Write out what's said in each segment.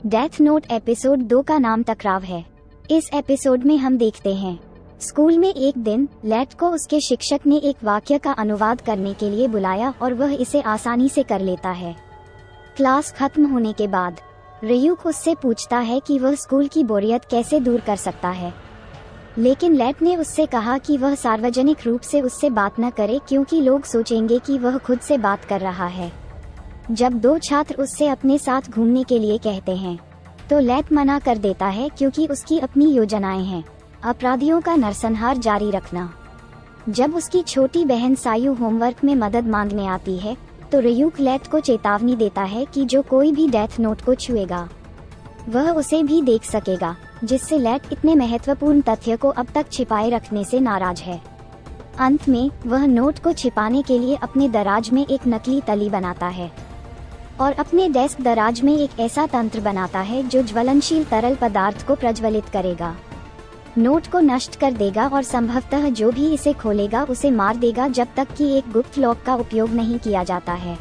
Death note episode 2 का नाम टकराव है। इस एपिसोड में हम देखते हैं स्कूल में एक दिन लेट को उसके शिक्षक ने एक वाक्य का अनुवाद करने के लिए बुलाया और वह इसे आसानी से कर लेता है। क्लास खत्म होने के बाद रयूक उससे पूछता है कि वह स्कूल की बोरियत कैसे दूर कर सकता है, लेकिन लेट ने उससे कहा कि वह सार्वजनिक रूप से उससे बात न करे क्योंकि लोग सोचेंगे कि वह खुद से बात कर रहा है। जब दो छात्र उससे अपने साथ घूमने के लिए कहते हैं तो लेट मना कर देता है क्योंकि उसकी अपनी योजनाएं हैं, अपराधियों का नरसंहार जारी रखना। जब उसकी छोटी बहन सायू होमवर्क में मदद मांगने आती है तो रयूक लेट को चेतावनी देता है कि जो कोई भी डेथ नोट को छुएगा वह उसे भी देख सकेगा, जिससे लेट इतने महत्वपूर्ण तथ्य को अब तक छिपाए रखने से नाराज है। अंत में वह नोट को छिपाने के लिए अपने दराज में एक नकली तली बनाता है और अपने डेस्क दराज में एक ऐसा तंत्र बनाता है जो ज्वलनशील तरल पदार्थ को प्रज्वलित करेगा, नोट को नष्ट कर देगा और संभवतः जो भी इसे खोलेगा उसे मार देगा जब तक कि एक गुप्त लॉक का उपयोग नहीं किया जाता है।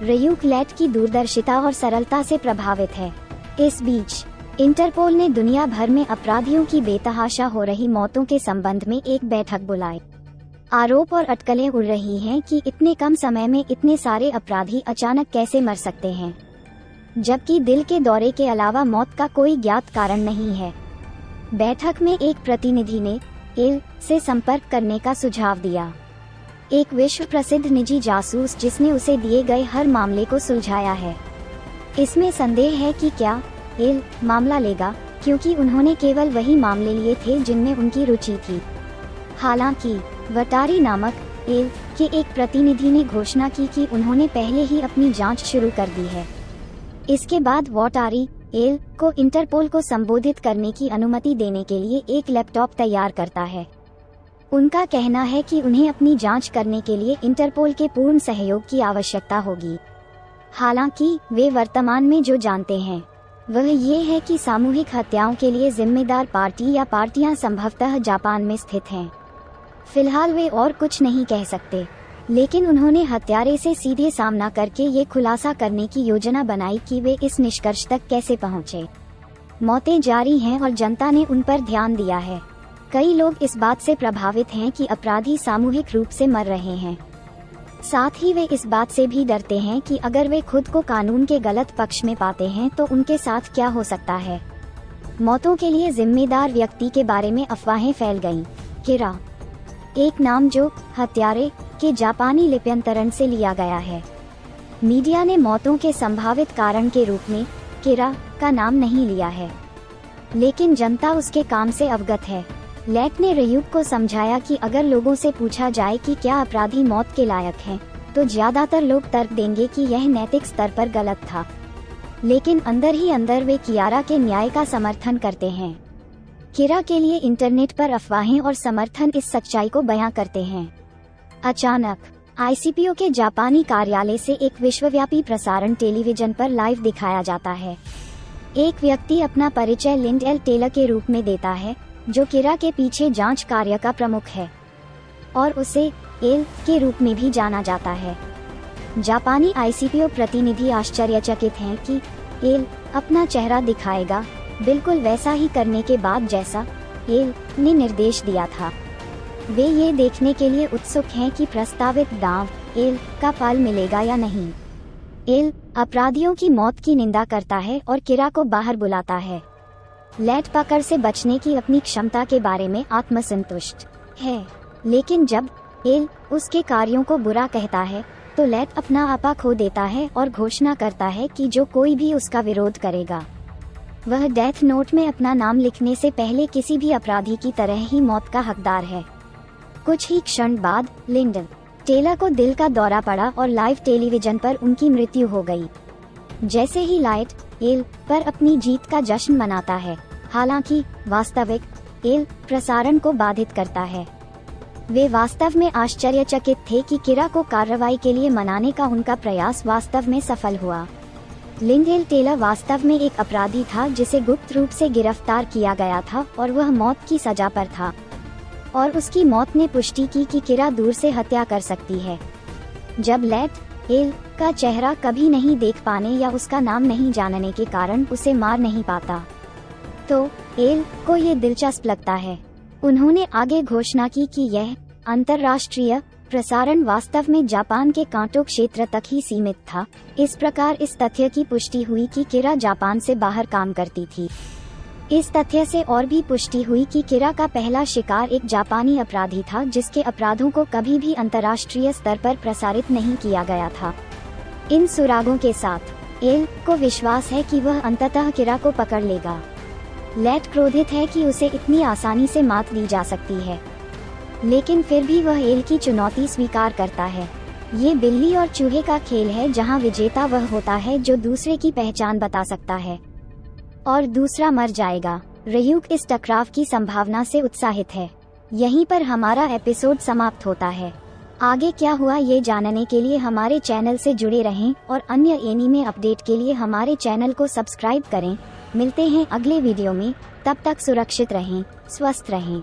रयूक लेट की दूरदर्शिता और सरलता से प्रभावित है। इस बीच इंटरपोल ने दुनिया भर में अपराधियों की बेतहाशा हो रही मौतों के संबंध में एक बैठक बुलाई। आरोप और अटकलें उड़ रही हैं कि इतने कम समय में इतने सारे अपराधी अचानक कैसे मर सकते हैं, जबकि दिल के दौरे के अलावा मौत का कोई ज्ञात कारण नहीं है। बैठक में एक प्रतिनिधि ने एल से संपर्क करने का सुझाव दिया, एक विश्व प्रसिद्ध निजी जासूस जिसने उसे दिए गए हर मामले को सुलझाया है। इसमें संदेह है कि क्या एल मामला लेगा, क्योंकि उन्होंने केवल वही मामले लिए थे जिनमें उनकी रुचि थी। हालांकि वटारी नामक एल के एक प्रतिनिधि ने घोषणा की कि उन्होंने पहले ही अपनी जांच शुरू कर दी है। इसके बाद वटारी एल को इंटरपोल को संबोधित करने की अनुमति देने के लिए एक लैपटॉप तैयार करता है। उनका कहना है कि उन्हें अपनी जांच करने के लिए इंटरपोल के पूर्ण सहयोग की आवश्यकता होगी। हालांकि वे वर्तमान में जो जानते हैं वह ये है कि सामूहिक हत्याओं के लिए जिम्मेदार पार्टी या पार्टियां संभवतः जापान में स्थित हैं। फिलहाल वे और कुछ नहीं कह सकते, लेकिन उन्होंने हत्यारे से सीधे सामना करके ये खुलासा करने की योजना बनाई कि वे इस निष्कर्ष तक कैसे पहुंचे। मौतें जारी हैं और जनता ने उन पर ध्यान दिया है। कई लोग इस बात से प्रभावित हैं कि अपराधी सामूहिक रूप से मर रहे हैं। साथ ही वे इस बात से भी डरते हैं कि अगर वे खुद को कानून के गलत पक्ष में पाते हैं तो उनके साथ क्या हो सकता है। मौतों के लिए जिम्मेदार व्यक्ति के बारे में अफवाहें फैल गईं। किरा, एक नाम जो हत्यारे के जापानी लिप्यंतरण से लिया गया है। मीडिया ने मौतों के संभावित कारण के रूप में किरा का नाम नहीं लिया है, लेकिन जनता उसके काम से अवगत है। लेट ने रयूक को समझाया कि अगर लोगों से पूछा जाए कि क्या अपराधी मौत के लायक हैं, तो ज्यादातर लोग तर्क देंगे कि यह नैतिक स्तर पर गलत था, लेकिन अंदर ही अंदर वे कियारा के न्याय का समर्थन करते हैं। किरा के लिए इंटरनेट पर अफवाहें और समर्थन इस सच्चाई को बयां करते हैं। अचानक आईसीपीओ के जापानी कार्यालय से एक विश्वव्यापी प्रसारण टेलीविजन पर लाइव दिखाया जाता है। एक व्यक्ति अपना परिचय लिंडेल टेलर के रूप में देता है, जो किरा के पीछे जांच कार्य का प्रमुख है और उसे एल के रूप में भी जाना जाता है। जापानी आईसीपीओ प्रतिनिधि आश्चर्यचकित हैं कि एल अपना चेहरा दिखाएगा, बिल्कुल वैसा ही करने के बाद जैसा एल ने निर्देश दिया था। वे ये देखने के लिए उत्सुक हैं कि प्रस्तावित दांव एल का फल मिलेगा या नहीं। एल अपराधियों की मौत की निंदा करता है और किरा को बाहर बुलाता है। लेट पकड़ से बचने की अपनी क्षमता के बारे में आत्मसंतुष्ट है, लेकिन जब एल उसके कार्यों को बुरा कहता है तो लेट अपना आपा खो देता है और घोषणा करता है कि जो कोई भी उसका विरोध करेगा वह डेथ नोट में अपना नाम लिखने से पहले किसी भी अपराधी की तरह ही मौत का हकदार है। कुछ ही क्षण बाद लिंडेल टेलर को दिल का दौरा पड़ा और लाइव टेलीविजन पर उनकी मृत्यु हो गई। जैसे ही लाइट एल पर अपनी जीत का जश्न मनाता है, हालांकि वास्तविक एल प्रसारण को बाधित करता है। वे वास्तव में आश्चर्यचकित थे कि किरा को कार्रवाई के लिए मनाने का उनका प्रयास वास्तव में सफल हुआ। लिंडेल टेलर वास्तव में एक अपराधी था जिसे गुप्त रूप से गिरफ्तार किया गया था और वह मौत की सजा पर था, और उसकी मौत ने पुष्टि की कि किरा दूर से हत्या कर सकती है। जब लेट एल का चेहरा कभी नहीं देख पाने या उसका नाम नहीं जानने के कारण उसे मार नहीं पाता। तो एल को ये दिलचस्प लगता है। उन्होंने आगे घोषणा की कि यह अंतर्राष्ट्रीय प्रसारण वास्तव में जापान के कांटो क्षेत्र तक ही सीमित था। इस प्रकार इस तथ्य की पुष्टि हुई कि किरा जापान से बाहर काम करती थी। इस तथ्य से और भी पुष्टि हुई कि किरा का पहला शिकार एक जापानी अपराधी था जिसके अपराधों को कभी भी अंतर्राष्ट्रीय स्तर पर प्रसारित नहीं किया गया था। इन सुरागों के साथ एल को विश्वास है कि वह अंततः किरा को पकड़ लेगा। लेट क्रोधित है कि उसे इतनी आसानी से मात दी जा सकती है, लेकिन फिर भी वह एल की चुनौती स्वीकार करता है। ये बिल्ली और चूहे का खेल है जहां विजेता वह होता है जो दूसरे की पहचान बता सकता है और दूसरा मर जाएगा। रयूक इस टकराव की संभावना से उत्साहित है। यहीं पर हमारा एपिसोड समाप्त होता है। आगे क्या हुआ ये जानने के लिए हमारे चैनल से जुड़े रहें और अन्य एनीमे अपडेट के लिए हमारे चैनल को सब्सक्राइब करें। मिलते हैं अगले वीडियो में, तब तक सुरक्षित रहें, स्वस्थ रहें।